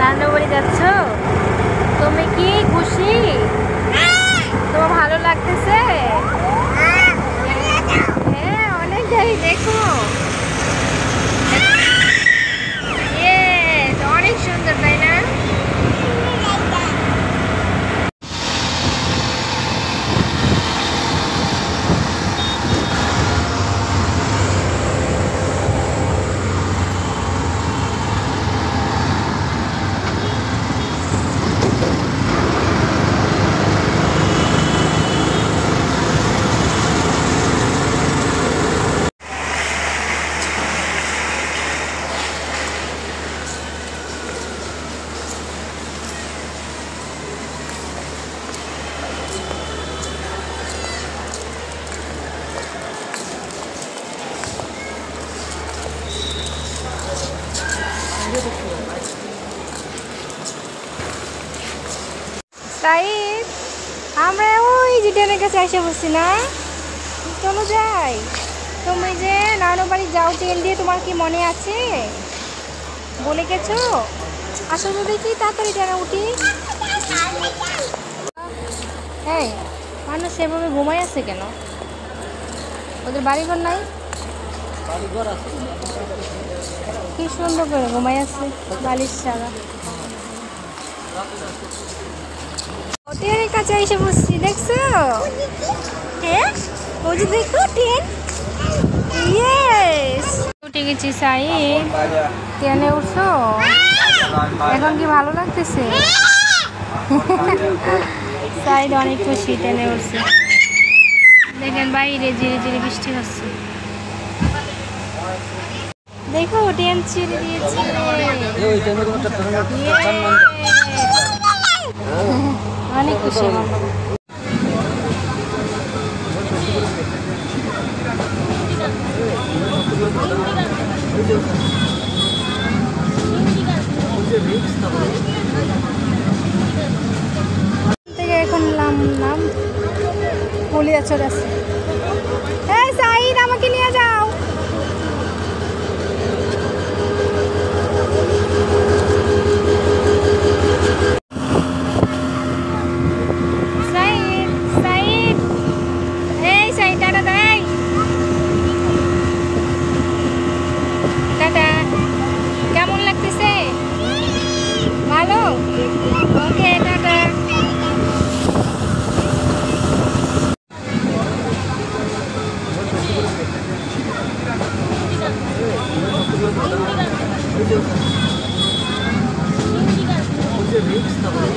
নানু বাড়ি যাচ্ছ? তুমি কি খুশি? তোমার ভালো লাগতেছে? হ্যাঁ অনেকটাই। দেখো অনেক সুন্দর, তাই না? সাইদ, আমরা ওই যে ট্রেনের কাছে এসে বসছি না? চলো যাই। তুমি যে নানু বাড়ি যাও ট্রেন দিয়ে, তোমার কি মনে আছে? বলে গেছো? আসো তো দেখি, তাড়াতাড়ি ট্রেনে উঠি। হ্যাঁ, মানুষ সেভাবে ঘুমাই আছে কেন? ওদের বাড়িঘর নাই? কি সুন্দর করে ঘুমাই আছে বালিশ ছাড়া। ট্রেনের কাছে এসে বসছি, দেখছো? হ্যাঁ, ওই যে দেখো ট্রেন। ইয়েস, উঠে গেছি। সাইদ, ট্রেনে উঠছো? এখন কি ভালো লাগতেছে? সাইদ অনেক খুশি, ট্রেনে উঠছে। দেখেন বাইরে ধীরে ধীরে বৃষ্টি হচ্ছে। দেখো ট্রেন ছেড়ে দিয়েছে। অনেক খুশি। থেকে এখন নাম কলিয়াচর আছে। এই সাইদ, আমাকে নিয়ে যাও। সাইদ, সাইদ, এই সাইদ, টাটা দেই। টাটা। কেমন লাগতেছে? ভালো? ওকে, টাটা। থেকে এখন